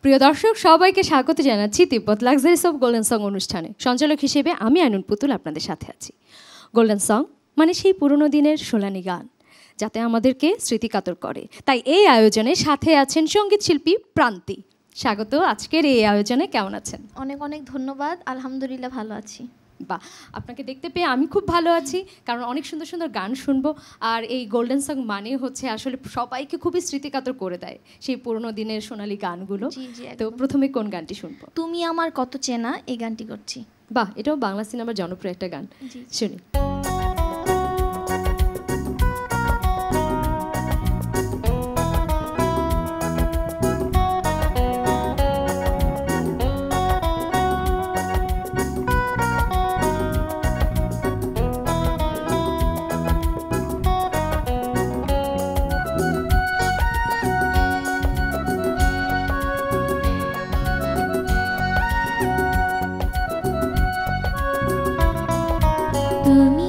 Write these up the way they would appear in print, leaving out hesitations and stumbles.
প্রিয় দর্শক সবাইকে স্বাগত জানাচ্ছি তিব্বত লাক্সারিস অফ গোল্ডেন সং অনুষ্ঠানে। সঞ্চালক হিসেবে আমি আইনুন পুতুল আপনাদের সাথে আছি। গোল্ডেন সং মানে সেই পুরনো দিনের সোলানি গান, যাতে আমাদেরকে স্মৃতিকাতর করে। তাই এই আয়োজনে সাথে আছেন সঙ্গীত শিল্পী প্রান্তি। স্বাগত আজকের এই আয়োজনে। কেমন আছেন? অনেক অনেক ধন্যবাদ, আলহামদুলিল্লাহ ভালো আছি। বা আপনাকে দেখতে পেয়ে আমি খুব ভালো আছি, কারণ অনেক সুন্দর সুন্দর গান শুনবো। আর এই গোল্ডেন সং মানে হচ্ছে আসলে সবাইকে খুবই স্মৃতিকাতর করে দেয় সেই পুরনো দিনের সোনালী গানগুলো। তো প্রথমে কোন গানটি শুনবো? তুমি আমার কত চেনা, এই গানটি করছি। বাহ, এটাও বাংলা সিনেমার জনপ্রিয় একটা গান, শুনি। তুমি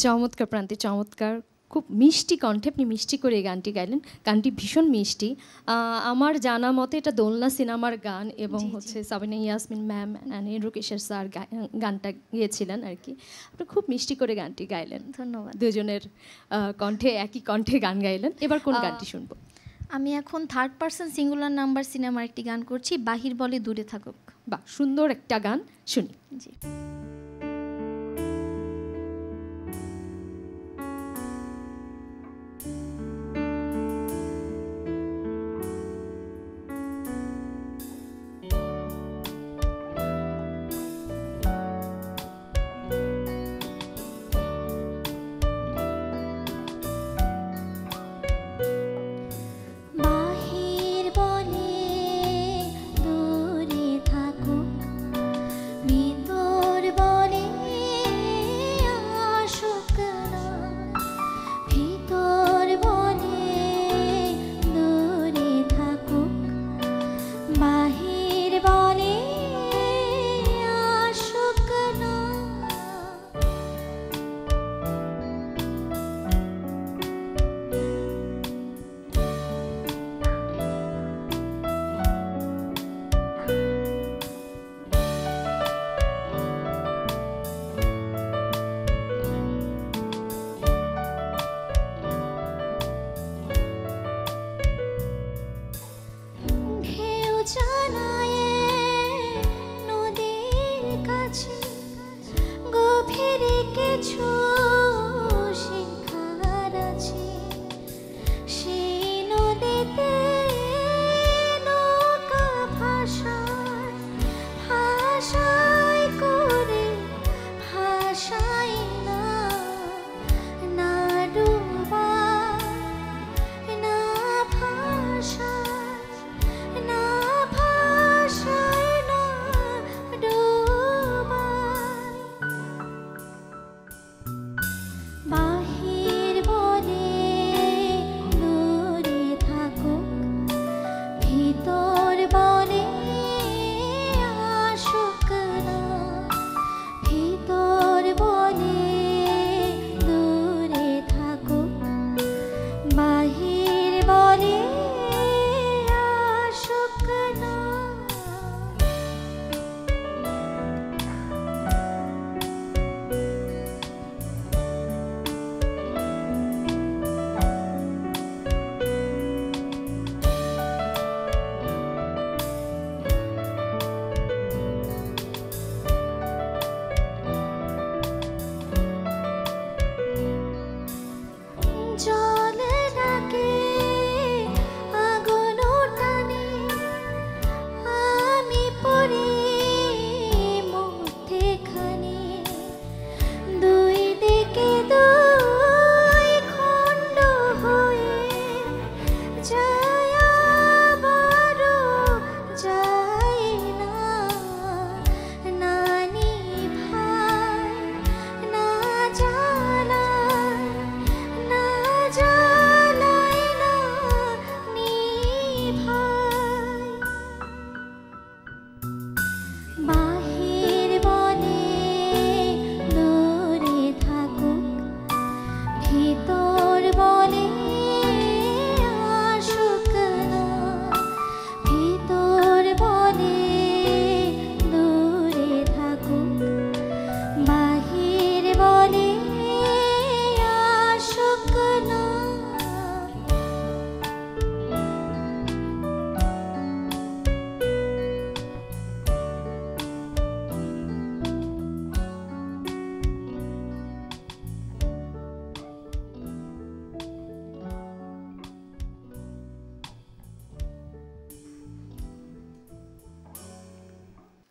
চমৎকার প্রান্তি, চমৎকার। খুব মিষ্টি কণ্ঠে আপনি মিষ্টি করে এই গানটি গাইলেন। গানটি ভীষণ মিষ্টি। আমার জানা মতে এটা দোলনা সিনেমার গান এবং হচ্ছে সাবিনা ইয়াসমিন ম্যাম অ্যান্ড রুকেশের স্যার গানটা গিয়েছিলেন আর কি। আপনি খুব মিষ্টি করে গানটি গাইলেন। ধন্যবাদ। দুজনের কণ্ঠে একই কণ্ঠে গান গাইলেন। এবার কোন গানটি শুনবো? আমি এখন থার্ড পারসন সিঙ্গুলার নাম্বার সিনেমার একটি গান করছি, বাহির বলে দূরে থাকুক। বাহ, সুন্দর একটা গান, শুনি। জি।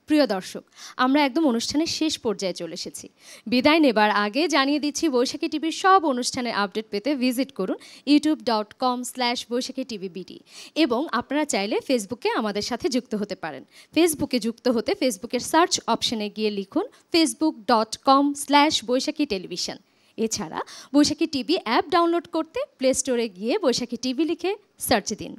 প্রিয় দর্শক, আমরা একদম অনুষ্ঠানের শেষ পর্যায়ে চলে এসেছি। বিদায় নেবার আগে জানিয়ে দিচ্ছি বৈশাখী টিভির সব অনুষ্ঠানের আপডেট পেতে ভিজিট করুন youtube.com/বৈশাখীtvbd এবং আপনারা চাইলে ফেসবুকে আমাদের সাথে যুক্ত হতে পারেন। ফেসবুকে যুক্ত হতে ফেসবুকের সার্চ অপশনে গিয়ে লিখুন facebook.com/বৈশাখী টেলিভিশন। এছাড়া বৈশাখী টিভি অ্যাপ ডাউনলোড করতে প্লে স্টোরে গিয়ে বৈশাখী টিভি লিখে সার্চ দিন।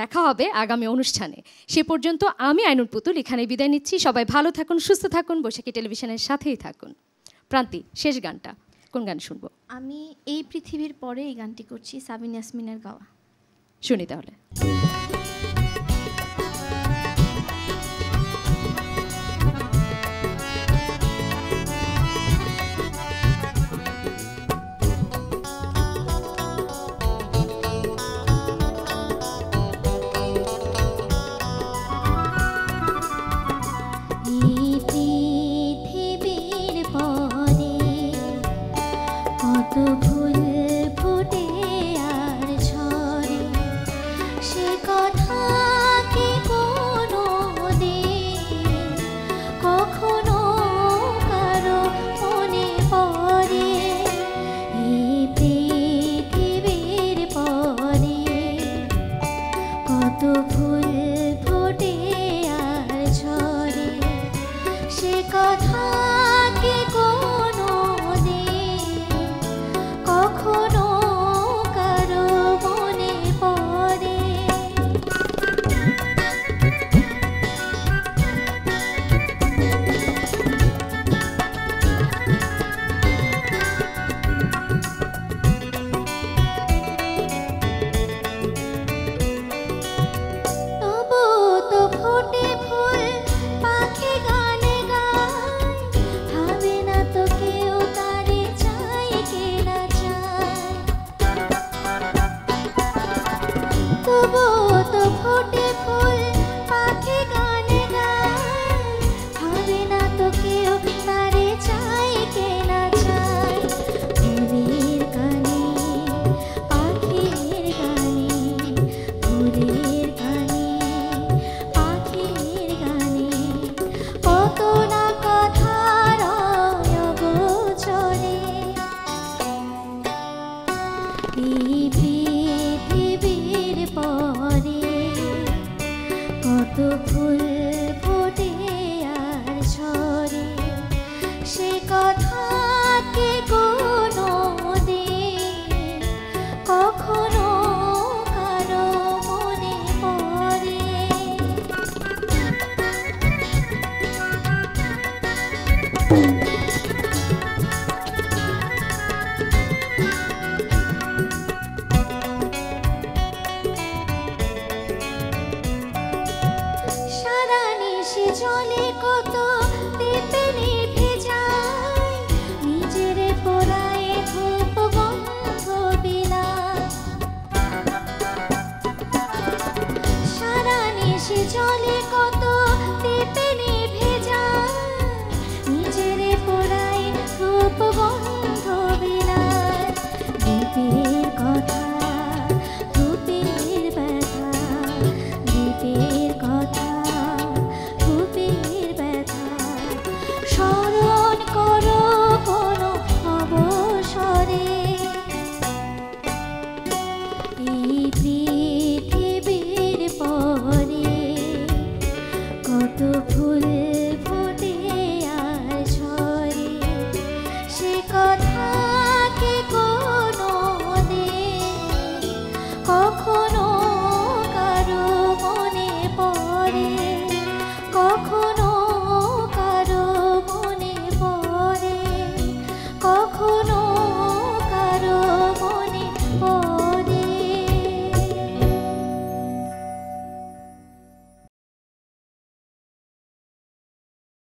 দেখা হবে আগামী অনুষ্ঠানে। সে পর্যন্ত আমি আইনুল পুতুল এখানে বিদায় নিচ্ছি। সবাই ভালো থাকুন, সুস্থ থাকুন, বৈশাখী টেলিভিশনের সাথেই থাকুন। প্রান্তি, শেষ গানটা। কোন গান শুনবো? আমি এই পৃথিবীর পরে এই গানটি করছি, সাবিন ইয়াসমিনের গাওয়া। শুনি তাহলে। ফুল